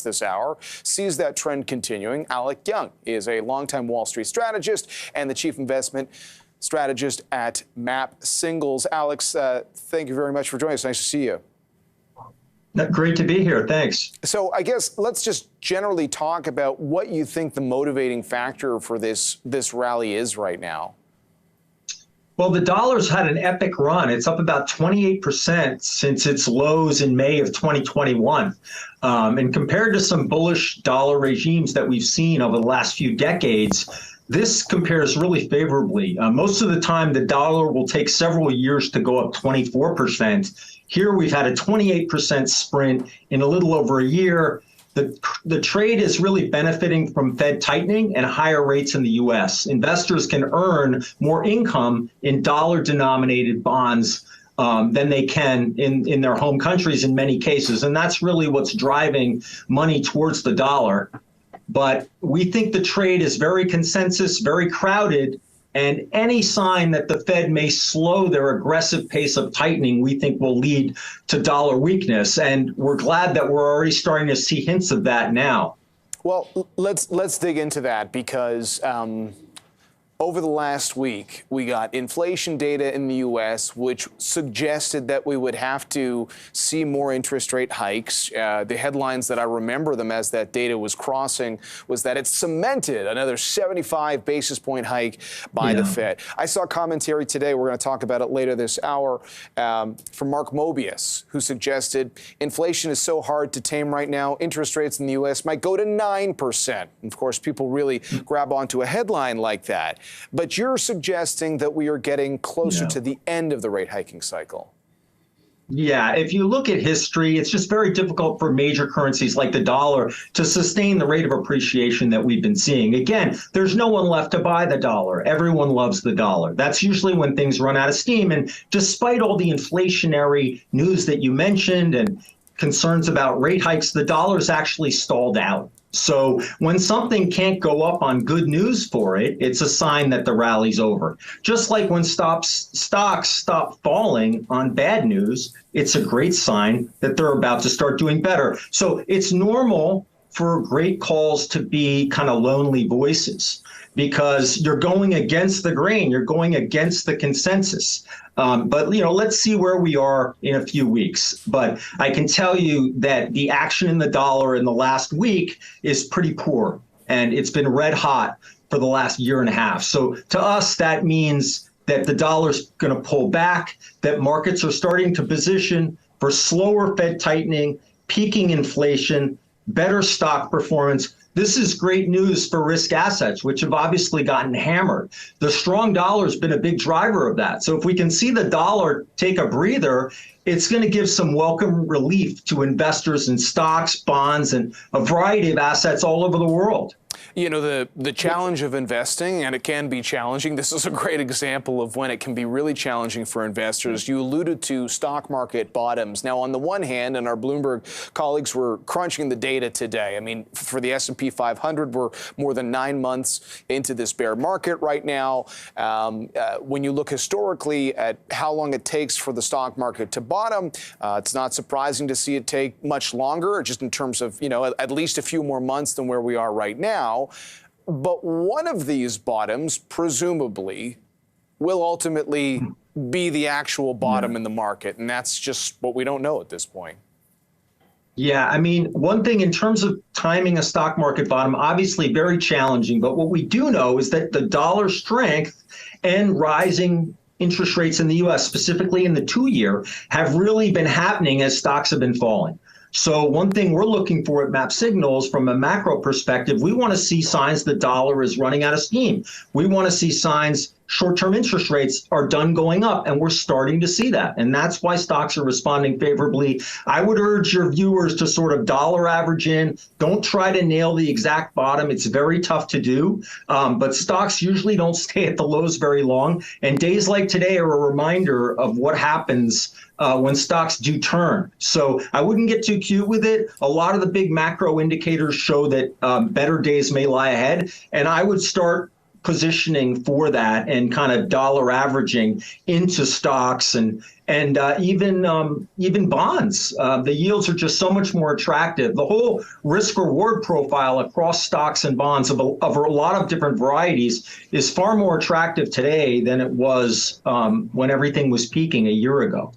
this hour sees that trend continuing. Alec Young is a longtime Wall Street strategist and the chief investment strategist at MAPsignals. Alex, thank you very much for joining us. Nice to see you. Great to be here. Thanks. So I guess let's just generally talk about what you think the motivating factor for this rally is right now. Well, the dollar's had an epic run. It's up about 28% since its lows in May of 2021. And compared to some bullish dollar regimes that we've seen over the last few decades, this compares really favorably. Most of the time, the dollar will take several years to go up 24%. Here, we've had a 28% sprint in a little over a year. The trade is really benefiting from Fed tightening and higher rates in the U.S. Investors can earn more income in dollar-denominated bonds than they can in their home countries in many cases. And that's really what's driving money towards the dollar. But we think the trade is very consensus, very crowded. And any sign that the Fed may slow their aggressive pace of tightening, we think will lead to dollar weakness. And we're glad that we're already starting to see hints of that now. Well, let's dig into that because over the last week, we got inflation data in the U.S., which suggested that we would have to see more interest rate hikes. The headlines that I remember them as that data was crossing was that it cemented another 75 basis point hike by the Fed. I saw commentary today, we're going to talk about it later this hour, from Mark Mobius, who suggested inflation is so hard to tame right now, interest rates in the U.S. might go to 9%. And of course, people really grab onto a headline like that. But you're suggesting that we are getting closer to the end of the rate hiking cycle. Yeah, if you look at history, it's just very difficult for major currencies like the dollar to sustain the rate of appreciation that we've been seeing. Again, there's no one left to buy the dollar. Everyone loves the dollar. That's usually when things run out of steam. And despite all the inflationary news that you mentioned and concerns about rate hikes, the dollar's actually stalled out. So when something can't go up on good news for it, it's a sign that the rally's over. Just like when stocks stop falling on bad news, it's a great sign that they're about to start doing better. So it's normal for great calls to be kind of lonely voices because you're going against the grain, you're going against the consensus. But, let's see where we are in a few weeks. But I can tell you that the action in the dollar in the last week is pretty poor, and it's been red hot for the last year and a half. So to us, that means that the dollar's going to pull back, that markets are starting to position for slower Fed tightening, peaking inflation, better stock performance. This is great news for risk assets, which have obviously gotten hammered. The strong dollar has been a big driver of that. So if we can see the dollar take a breather, it's going to give some welcome relief to investors in stocks, bonds, and a variety of assets all over the world. You know, the challenge of investing, and it can be challenging. This is a great example of when it can be really challenging for investors. You alluded to stock market bottoms. Now, on the one hand, and our Bloomberg colleagues were crunching the data today. I mean, for the S&P 500, we're more than 9 months into this bear market right now. When you look historically at how long it takes for the stock market to bottom, it's not surprising to see it take much longer, just in terms of, at least a few more months than where we are right now. But one of these bottoms, presumably, will ultimately be the actual bottom in the market. And that's just what we don't know at this point. Yeah, I mean, one thing in terms of timing a stock market bottom, obviously very challenging. But what we do know is that the dollar strength and rising interest rates in the U.S., specifically in the 2-year, have really been happening as stocks have been falling. So one thing we're looking for at MAPsignals from a macro perspective, we want to see signs the dollar is running out of steam. We want to see signs short-term interest rates are done going up, and we're starting to see that. And that's why stocks are responding favorably. I would urge your viewers to sort of dollar average in. Don't try to nail the exact bottom. It's very tough to do. But stocks usually don't stay at the lows very long. And days like today are a reminder of what happens when stocks do turn. So I wouldn't get too cute with it. A lot of the big macro indicators show that better days may lie ahead. And I would start positioning for that and kind of dollar averaging into stocks and even bonds. The yields are just so much more attractive. The whole risk reward profile across stocks and bonds of a lot of different varieties is far more attractive today than it was when everything was peaking a year ago.